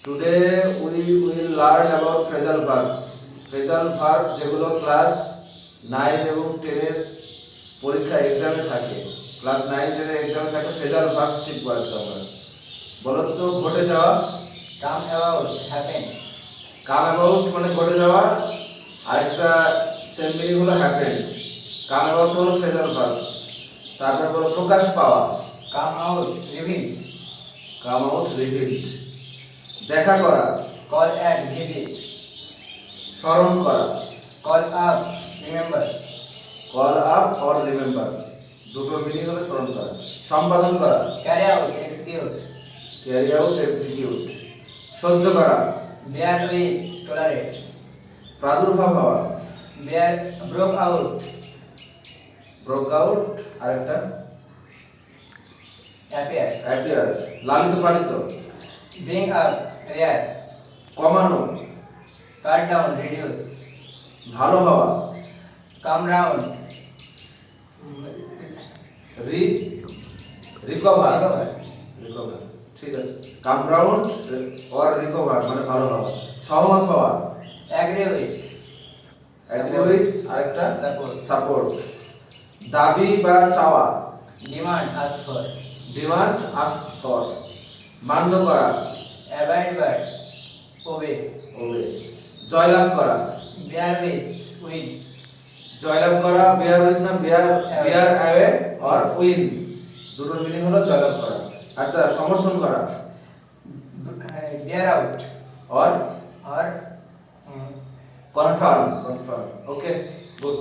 Today we will learn about phrasal verbs. Phrasal verb যেগুলো class 9 এবং 10 এর পরীক্ষা এক্সামে থাকে, ক্লাস 9 10 এর এক্সামে থাকে ফ্রেজাল ভার্ব শিখব আজকে আমরা। বলো তো, ঘটে যাওয়া, come about, happen. Come about মানে ঘটে যাওয়া, আরেকটা সেম মিনিং হলো হ্যাপেন। কাম অ্যাবাউট হলো ফ্রেজাল ভার্ব। তারপরে বলো প্রকাশ পাওয়া, come out, reveal. Come out revealed. দেখা করা, কল অ্যাট, ভিজিট। স্মরণ করা, call up, remember. Call up or remember, দুটো মিনিং হলো স্মরণ করা। সম্পাদন করা, carry out, execute. Carry out execute. সহ্য করা, বেয়ার উইথ, টলারেট। প্রাদুর্ভাব হওয়া, bear, broke out. Broke out, আরেকটা অ্যাপিয়ার। অ্যাপিয়ার। লালিত পালিত, ব্রিং আপ, রেয়ার। কমানো, কাট ডাউন, রিডিউস। ভালো হওয়া, come round, recover, recover. Recover, ঠিক আছে। কাম রাউন্ড অর রিকভার মানে ভালো হওয়া। সহমত হওয়া, অ্যাগ্রি উইথ। অ্যাগ্রি উইথ, আরেকটা সাপোর্ট। সাপোর্ট। দাবি বা চাওয়া, demand, ask for. Demand ask for. মান্য করা, অ্যাবাইড বাই, ওবে। ওবে। জয়লাভ করা, বেয়ার উইথ, উইন। জয়লাভ করা, বিয়ার উইথ না বিয়ার অ্যাওয়ে অর উইন, দুটোর মিনিং হলো জয়লাভ করা। আচ্ছা, সমর্থন করা, বেয়ার আউট, অর আর কনফার্ম, কনফার্ম। Okay, good.